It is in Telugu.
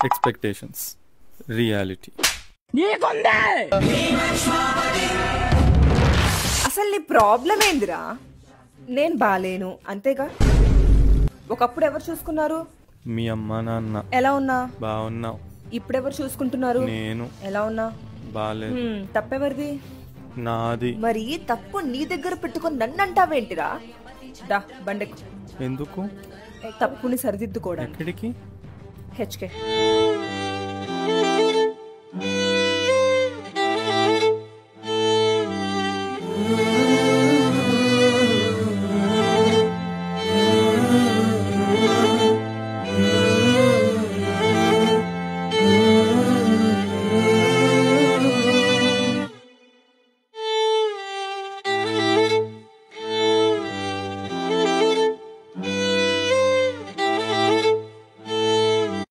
Expectations, reality. అసలు నీ ప్రాబ్లం ఏందిరా? నేను బాలేను అంతేగా. ఒకప్పుడు ఎవరు చూసుకున్నారు? మీ అమ్మ నాన్న. ఎలా ఉన్నా? బాగున్నావు. ఇప్పుడెవరు చూసుకుంటున్నారు? నేను. ఎలా ఉన్నా? బాలేదు. తప్పెవరిది? నాది. మరి తప్పు నీ దగ్గర పెట్టుకొని నన్ను అంటావేంటిరా? దా బండెక్కు. ఎందుకు? తప్పుని సరిదిద్దుకోవడానికి. ఎక్కడికి? హెచ్కే.